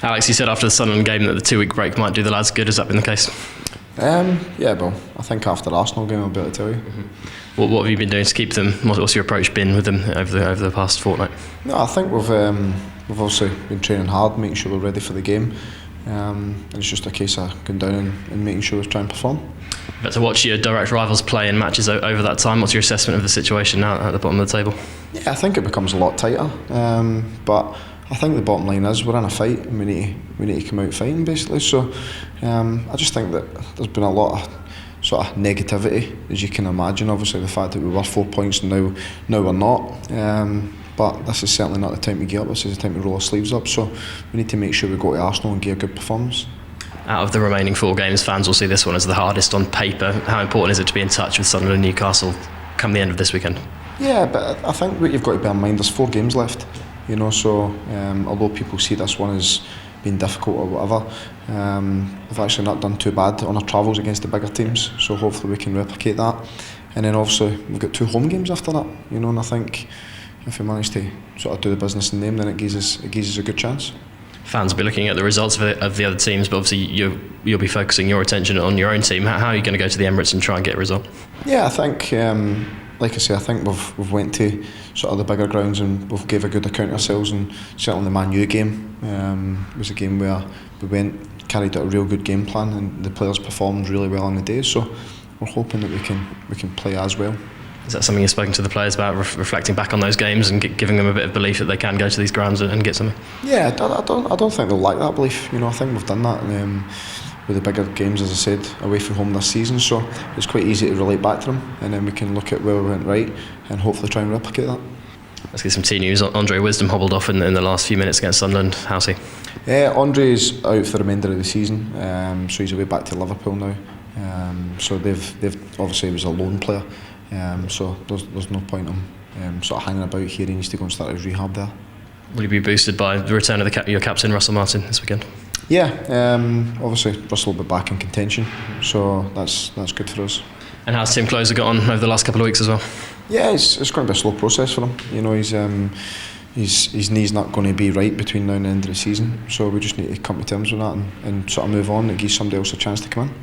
Alex, you said after the Sunderland game that the 2-week break might do the lads good. Has that been the case? Yeah, well, I think after the Arsenal game I'll be able to tell you. What have you been doing to keep them? What's your approach been with them over the past fortnight? No, I think we've obviously been training hard, making sure we're ready for the game. And it's just a case of going down and making sure we try and perform. But to watch your direct rivals play in matches over that time, what's your assessment of the situation now at the bottom of the table? Yeah, I think it becomes a lot tighter. But I think the bottom line is we're in a fight and we need to come out fighting basically. So I just think that there's been a lot of sort of negativity, as you can imagine. Obviously the fact that we were 4 points and now we're not. But this is certainly not the time to give up. This is the time to roll our sleeves up. So we need to make sure we go to Arsenal and give a good performance. Out of the remaining 4 games, fans will see this one as the hardest on paper. How important is it to be in touch with Sunderland and Newcastle come the end of this weekend? Yeah, but I think what you've got to bear in mind, there's 4 games left. So although people see this one as being difficult or whatever, we've actually not done too bad on our travels against the bigger teams. So hopefully we can replicate that. And then obviously we've got 2 home games after that. And I think if we manage to sort of do the business in them, then it gives us a good chance. Fans will be looking at the results of the other teams, but obviously you'll be focusing your attention on your own team. How are you going to go to the Emirates and try and get a result? Yeah, I think, like I say, I think we've went to sort of the bigger grounds and we've gave a good account of ourselves. And certainly the Man U game was a game where we carried out a real good game plan, and the players performed really well on the day. So we're hoping that we can play as well. Is that something you've spoken to the players about, reflecting back on those games and giving them a bit of belief that they can go to these grounds and get something? Yeah, I don't think they'll lack that belief. I think we've done that with the bigger games, as I said, away from home this season. So it's quite easy to relate back to them, and then we can look at where we went right and hopefully try and replicate that. Let's get some team news. Andre Wisdom hobbled off in the last few minutes against Sunderland. How's he? Andre's out for the remainder of the season, so he's away back to Liverpool now. So they've obviously he was a loan player. So there's no point in sort of hanging about here. He needs to go and start his rehab there. Will you be boosted by the return of your captain Russell Martin this weekend? Yeah, obviously Russell will be back in contention, so that's good for us. And how's Tim Closer got on over the last couple of weeks as well? Yeah, it's going to be a slow process for him. His knee's not going to be right between now and the end of the season, so we just need to come to terms with that and sort of move on and give somebody else a chance to come in.